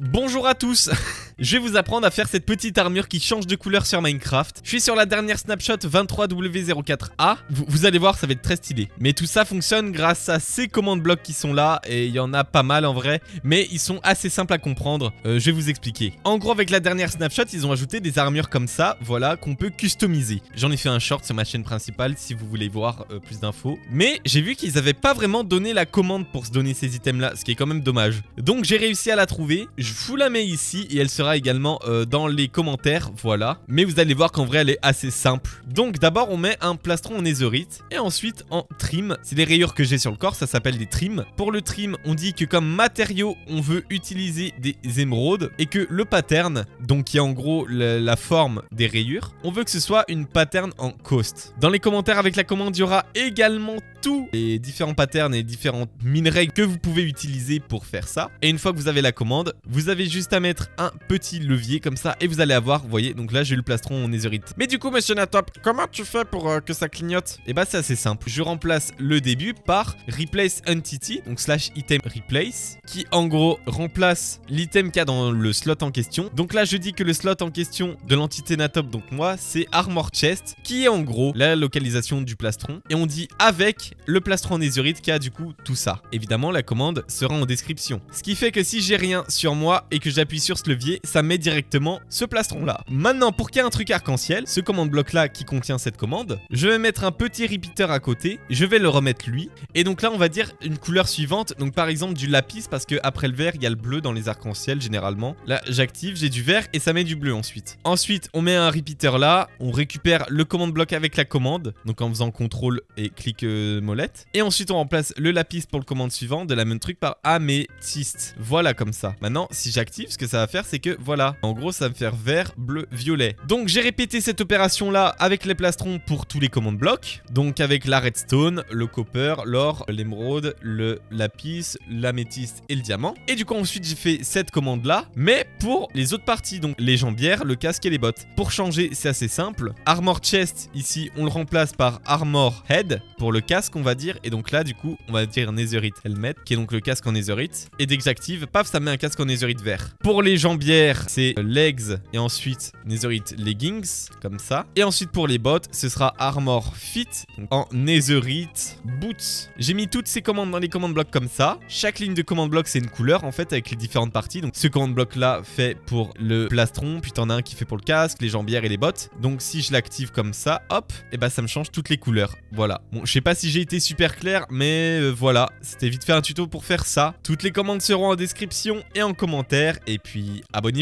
Bonjour à tous. Je vais vous apprendre à faire cette petite armure qui change de couleur sur Minecraft. Je suis sur la dernière snapshot 23W04A. Vous allez voir, ça va être très stylé. Mais tout ça fonctionne grâce à ces commandes blocs qui sont là. Et il y en a pas mal en vrai. Mais ils sont assez simples à comprendre. Je vais vous expliquer. En gros, avec la dernière snapshot, ils ont ajouté des armures comme ça. Voilà, qu'on peut customiser. J'en ai fait un short sur ma chaîne principale si vous voulez voir plus d'infos. Mais j'ai vu qu'ils n'avaient pas vraiment donné la commande pour se donner ces items là. Ce qui est quand même dommage. Donc j'ai réussi à la trouver. Je vous la mets ici et elle sera également dans les commentaires, voilà. Mais vous allez voir qu'en vrai elle est assez simple. Donc d'abord on met un plastron en netherite et ensuite en trim. C'est les rayures que j'ai sur le corps, ça s'appelle des trims. Pour le trim, on dit que comme matériau, on veut utiliser des émeraudes et que le pattern, donc qui est en gros la forme des rayures, on veut que ce soit une pattern en coast. Dans les commentaires avec la commande, il y aura également tous les différents patterns et différents minerais que vous pouvez utiliser pour faire ça. Et une fois que vous avez la commande, vous avez juste à mettre un petit levier comme ça et vous allez avoir, vous voyez, donc là j'ai le plastron en netherite. Mais du coup monsieur Natop, comment tu fais pour que ça clignote? Et bah c'est assez simple, je remplace le début par replace entity, donc slash item replace, qui en gros remplace l'item qu'il y a dans le slot en question. Donc là je dis que le slot en question de l'entité Natop, donc moi, c'est armor chest, qui est en gros la localisation du plastron. Et on dit avec le plastron en netherite qui a du coup tout ça. Évidemment la commande sera en description. Ce qui fait que si j'ai rien sur moi et que j'appuie sur ce levier, ça met directement ce plastron là. Maintenant pour qu'il y ait un truc arc-en-ciel, ce commande bloc là qui contient cette commande, je vais mettre un petit repeater à côté, je vais le remettre lui. Et donc là on va dire une couleur suivante, donc par exemple du lapis, parce que après le vert il y a le bleu dans les arcs-en-ciel généralement. Là j'active, j'ai du vert et ça met du bleu ensuite. Ensuite on met un repeater là, on récupère le commande bloc avec la commande, donc en faisant CTRL et clic molette. Et ensuite on remplace le lapis pour le commande suivant de la même truc par améthyste. Voilà comme ça. Maintenant si j'active, ce que ça va faire c'est que voilà, en gros ça va me faire vert, bleu, violet. Donc j'ai répété cette opération là avec les plastrons pour tous les commandes blocs. Donc avec la redstone, le copper, l'or, l'émeraude, le lapis, l'améthyste et le diamant. Et du coup ensuite j'ai fait cette commande là, mais pour les autres parties, donc les jambières, le casque et les bottes. Pour changer c'est assez simple. Armor chest ici on le remplace par armor head pour le casque on va dire. Et donc là du coup on va dire netherite helmet qui est donc le casque en netherite. Et dès que j'active, paf, ça met un casque en netherite vert. Pour les jambières c'est legs et ensuite netherite leggings comme ça. Et ensuite pour les bottes ce sera armor fit en netherite boots. J'ai mis toutes ces commandes dans les commandes blocs comme ça. Chaque ligne de commande bloc c'est une couleur en fait avec les différentes parties. Donc ce commande bloc là fait pour le plastron, puis t'en as un qui fait pour le casque, les jambières et les bottes. Donc si je l'active comme ça, hop, et bah ça me change toutes les couleurs. Voilà. Bon, je sais pas si j'ai été super clair, mais voilà, c'était vite fait un tuto pour faire ça. Toutes les commandes seront en description et en commentaire. Et puis abonnez-vous.